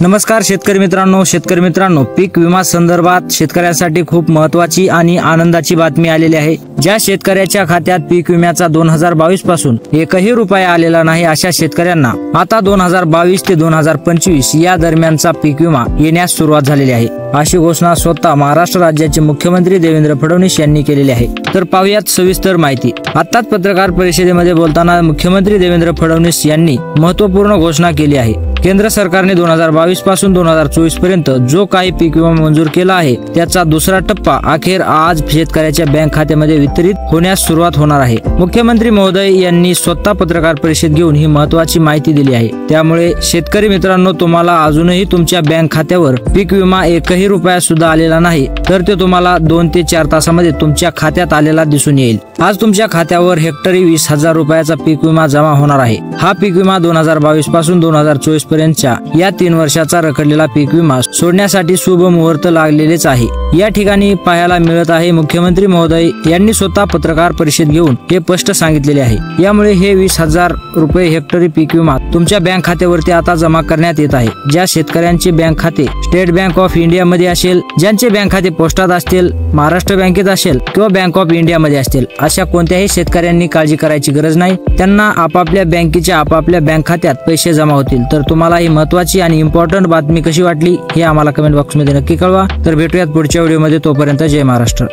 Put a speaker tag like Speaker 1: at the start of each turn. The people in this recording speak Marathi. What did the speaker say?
Speaker 1: नमस्कार शेतकरी मित्रांनो, पीक विमा संदर्भात शेतकऱ्यांसाठी खूप महत्त्वाची आणि आनंदाची बातमी आलेली आहे। ज्या शेतकऱ्याच्या खात्यात पीक विम्याचा 2022 पासून एकही रुपया आलेला नाही अशा शेतकऱ्यांना आता 2022 ते 2025 या दरम्यानचा पीक विमा येण्यास सुरुवात झालेली आहे। अशी घोषणा स्वतः महाराष्ट्र राज्याचे मुख्यमंत्री देवेंद्र फडणवीस यांनी केलेली आहे। तर पाहूयात सविस्तर माहिती। आताच पत्रकार परिषदेमध्ये बोलताना मुख्यमंत्री देवेंद्र फडणवीस यांनी महत्त्वपूर्ण घोषणा केली आहे। केंद्र सरकारने 2022 पासून 2024 पर्यंत जो काही पीक विमा मंजूर केला आहे त्याचा दुसरा टप्पा अखेर आज शेतकऱ्याच्या बँक खात्यामध्ये वितरित होण्यास सुरुवात होणार आहे। मुख्यमंत्री महोदय यांनी स्वतः पत्रकार परिषद घेऊन ही महत्त्वाची माहिती दिली आहे। त्यामुळे शेतकरी मित्रांनो, तुम्हाला अजूनही तुमच्या बँक खात्यावर पीक विमा एकही रुपया सुद्धा आलेला नाही तर ते तुम्हाला 2 ते 4 तासामध्ये तुमच्या खात्यात आलेला दिसून येईल। आज तुमच्या खात्यावर हेक्टरी 20,000 रुपयाचा पीक विमा जमा होणार आहे। हा पीक विमा 2022 पासून 2024 पर्यंतच्या या 3 वर्षाचा रखडलेला पीक विमा सोडण्यासाठी शुभ मुहूर्त लागलेलेच आहे। या ठिकाणी पाहायला मिळत आहे मुख्यमंत्री महोदय यांनी स्वतः पत्रकार परिषद घेऊन हे स्पष्ट सांगितलेले आहे। यामुळे हे 20,000 रुपये हेक्टरी पीक विमा तुमच्या बँक खात्यावरती आता जमा करण्यात येत आहे। ज्या शेतकऱ्यांचे बँक खाते स्टेट बँक ऑफ इंडिया मध्ये असेल, ज्यांचे बँक खाते पोस्टात असतील, महाराष्ट्र बँकेत असेल किंवा बँक ऑफ इंडिया मध्ये असतील, अशा कोणत्याही शेतकऱ्यांनी काळजी करायची गरज नाही। त्यांना आपापल्या बँकेच्या आपापल्या बँक खात्यात पैसे जमा होतील। तर तुम्हाला ही महत्त्वाची आणि इम्पॉर्टंट बातमी कशी वाटली हे आम्हाला कमेंट बॉक्स मध्ये नक्की कळवा। तर भेटूयात पुढच्या व्हिडिओ मध्ये, तोपर्यंत जय महाराष्ट्र।